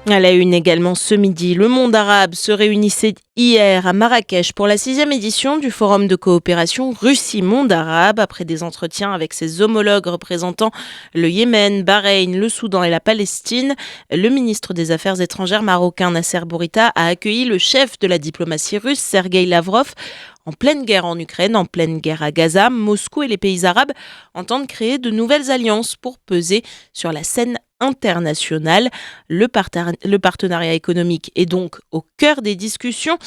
À la une également ce midi, le monde arabe se réunissait hier à Marrakech pour la 6e édition du Forum de coopération Russie-Monde arabe. Après des entretiens avec ses homologues représentant le Yémen, Bahreïn, le Soudan et la Palestine, le ministre des Affaires étrangères marocain Nasser Bourita a accueilli le chef de la diplomatie russe, Sergueï Lavrov. En pleine guerre en Ukraine, en pleine guerre à Gaza, Moscou et les pays arabes entendent créer de nouvelles alliances pour peser sur la scène internationale. Le partenariat économique est donc au cœur des discussions.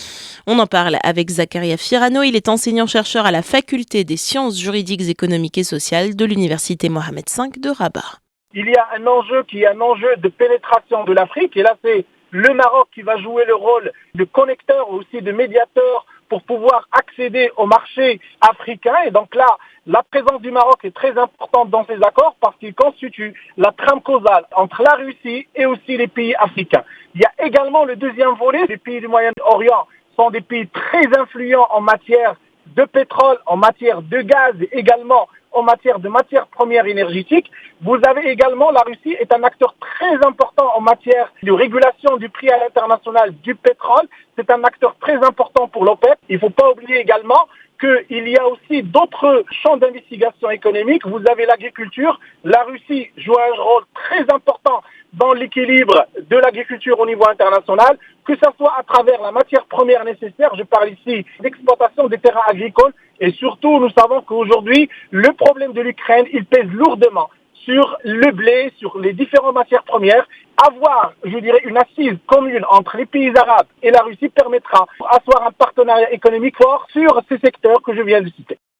On en parle avec Zakaria Firano. Il est enseignant-chercheur à la faculté des sciences juridiques, économiques et sociales de l'université Mohammed V de Rabat. Il y a un enjeu qui est un enjeu de pénétration de l'Afrique. Et là, c'est le Maroc qui va jouer le rôle de connecteur, aussi de médiateur pour pouvoir accéder au marché africain. Et donc là, la présence du Maroc est très importante dans ces accords parce qu'il constitue la trame causale entre la Russie et aussi les pays africains. Il y a également le deuxième volet. Les pays du Moyen-Orient sont des pays très influents en matière de pétrole, en matière de gaz et également en matière de matières premières énergétiques. Vous avez également, la Russie est un acteur très important en matière de régulation du prix à l'international du pétrole. C'est un acteur très important pour l'OPEP. Il ne faut pas oublier également qu'il y a aussi d'autres champs d'investigation économique. Vous avez l'agriculture. La Russie joue un rôle très important dans l'équilibre de l'agriculture au niveau international, que ce soit à travers la matière première nécessaire. Je parle ici d'exploitation des terrains agricoles. Et surtout, nous savons qu'aujourd'hui, le problème de l'Ukraine, il pèse lourdement sur le blé, sur les différentes matières premières. Avoir, je dirais, une assise commune entre les pays arabes et la Russie permettra d'asseoir un partenariat économique fort sur ces secteurs que je viens de citer.